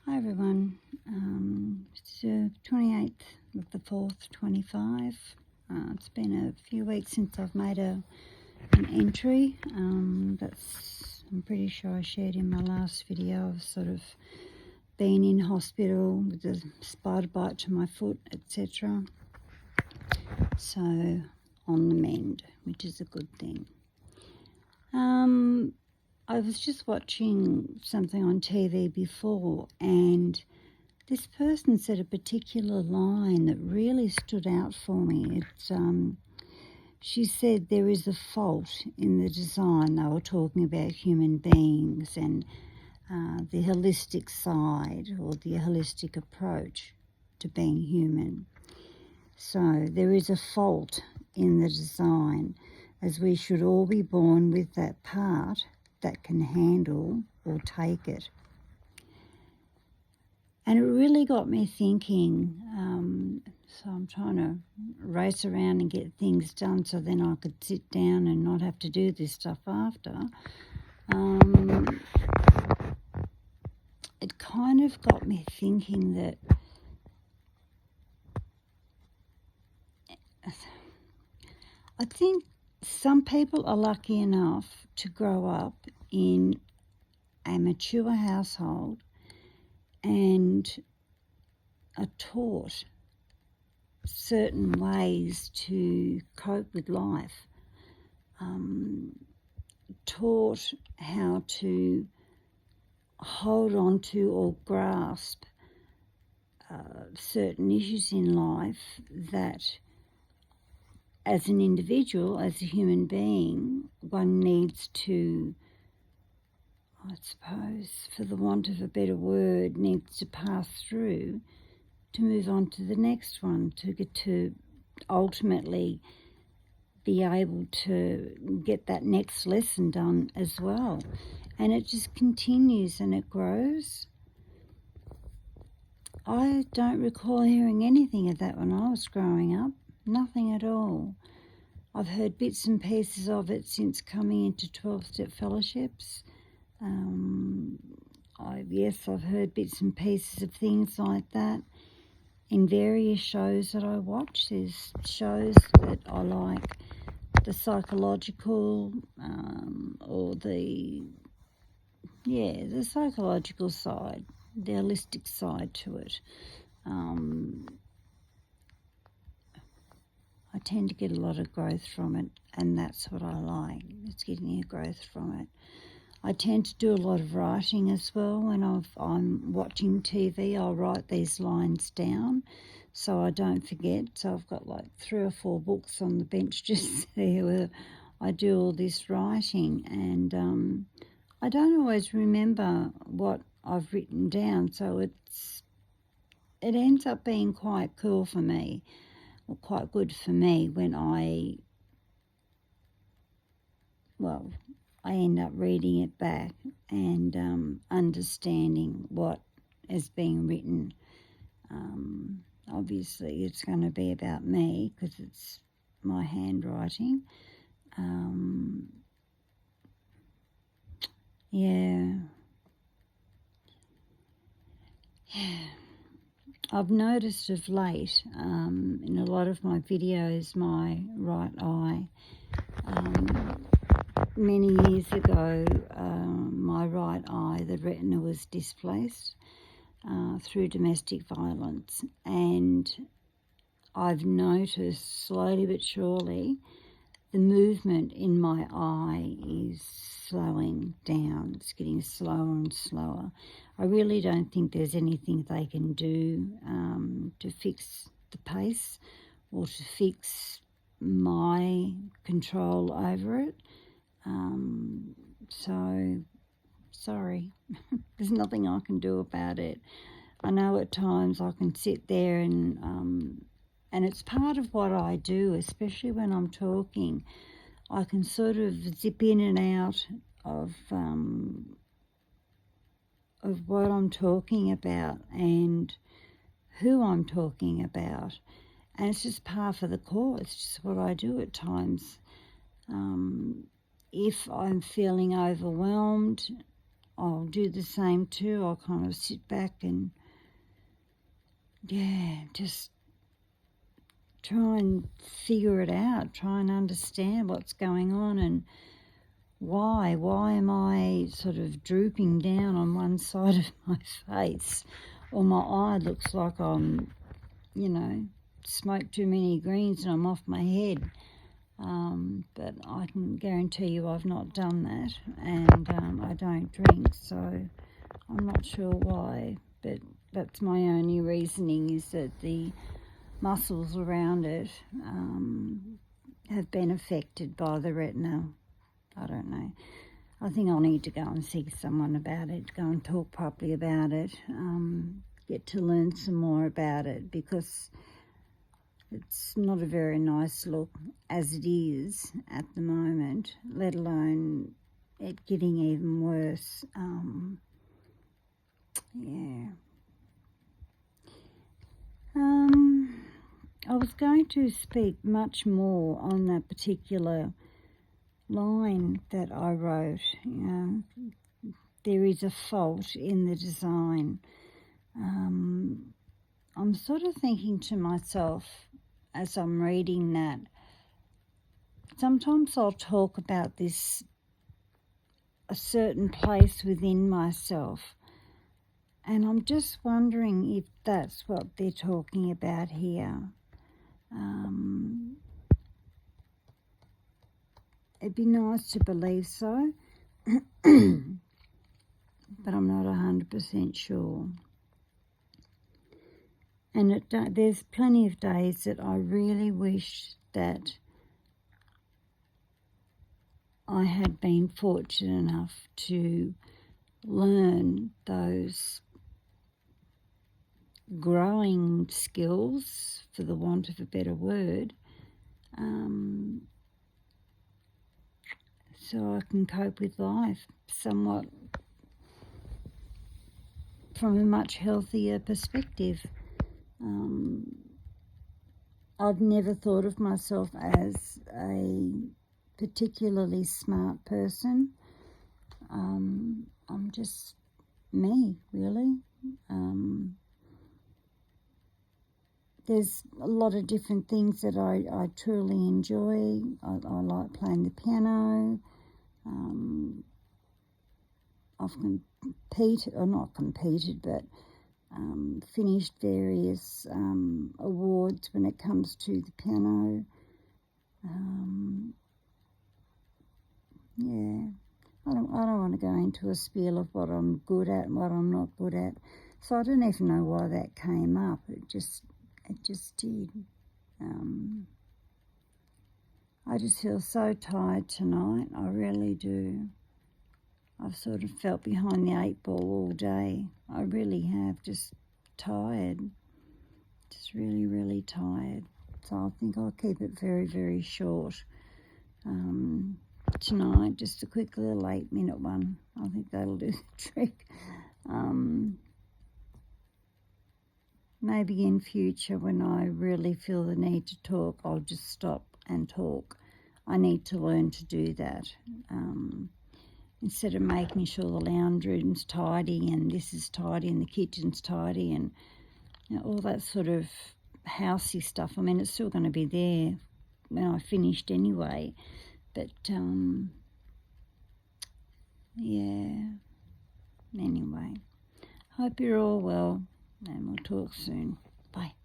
Hi everyone, it's the 28th of the 4th, 25. It's been a few weeks since I've made an entry. I'm pretty sure I shared in my last video. I've sort of been in hospital with a spider bite to my foot, etc. So on the mend, which is a good thing. I was just watching something on TV before, and this person said a particular line that really stood out for me. She said there is a fault in the design. They were talking about human beings and the holistic side, or the holistic approach to being human. So there is a fault in the design, as we should all be born with that part that can handle or take it. And it really got me thinking, so I'm trying to race around and get things done so then I could sit down and not have to do this stuff after. It kind of got me thinking that I think some people are lucky enough to grow up in a mature household and are taught certain ways to cope with life, taught how to hold on to or grasp certain issues in life that, as an individual, as a human being, one needs to, I suppose, for the want of a better word, needs to pass through to move on to the next one, to get to ultimately be able to get that next lesson done as well. And it just continues and it grows. I don't recall hearing anything of that when I was growing up, nothing at all. I've heard bits and pieces of it since coming into 12-step fellowships. I've heard bits and pieces of things like that in various shows that I watch. There's shows that I like, the psychological or the psychological side, the holistic side to it. I tend to get a lot of growth from it, and that's what I like. It's getting a growth from it. I tend to do a lot of writing as well. When I'm watching TV, I'll write these lines down so I don't forget. So I've got like 3 or 4 books on the bench just there where I do all this writing, and I don't always remember what I've written down, so it ends up being quite cool for me, or quite good for me when I end up reading it back and understanding what is being written. Obviously, it's going to be about me because it's my handwriting. I've noticed of late in a lot of my videos, my right eye. Many years ago, my right eye, the retina was displaced through domestic violence, and I've noticed slowly but surely the movement in my eye is slowing down. It's getting slower and slower. I really don't think there's anything they can do to fix the pace or to fix my control over it. So, sorry, there's nothing I can do about it. I know at times I can sit there and it's part of what I do, especially when I'm talking. I can sort of zip in and out of what I'm talking about and who I'm talking about. And it's just par for the course. It's just what I do at times. If I'm feeling overwhelmed, I'll do the same too. I'll kind of sit back and, just try and figure it out, try and understand what's going on and why. Why am I sort of drooping down on one side of my face, or my eye looks like I'm, smoked too many greens and I'm off my head. But I can guarantee you I've not done that, and I don't drink, so I'm not sure why, but that's my only reasoning, is that the muscles around it have been affected by the retina. I don't know. I think I'll need to go and see someone about it, go and talk properly about it, get to learn some more about it, because it's not a very nice look as it is at the moment, let alone it getting even worse. I was going to speak much more on that particular line that I wrote. There is a fault in the design. I'm sort of thinking to myself as I'm reading that, sometimes I'll talk about a certain place within myself, and I'm just wondering if that's what they're talking about here. It'd be nice to believe so, but I'm not 100% sure. And there's plenty of days that I really wish that I had been fortunate enough to learn those growing skills, for the want of a better word, so I can cope with life somewhat from a much healthier perspective. I've never thought of myself as a particularly smart person. I'm just me, really. There's a lot of different things that I truly enjoy. I like playing the piano. I've finished various awards when it comes to the piano. I don't want to go into a spiel of what I'm good at and what I'm not good at. So I don't even know why that came up. It just did. I just feel so tired tonight. I really do. I've sort of felt behind the 8 ball all day. I really have, just tired. Just really, really tired. So I think I'll keep it very, very short. Tonight, just a quick little 8-minute one. I think that'll do the trick. Maybe in future, when I really feel the need to talk, I'll just stop and talk. I need to learn to do that. Instead of making sure the lounge room's tidy and this is tidy and the kitchen's tidy and all that sort of housey stuff. I mean, it's still going to be there when I finished anyway. But, anyway, hope you're all well, and we'll talk soon. Bye.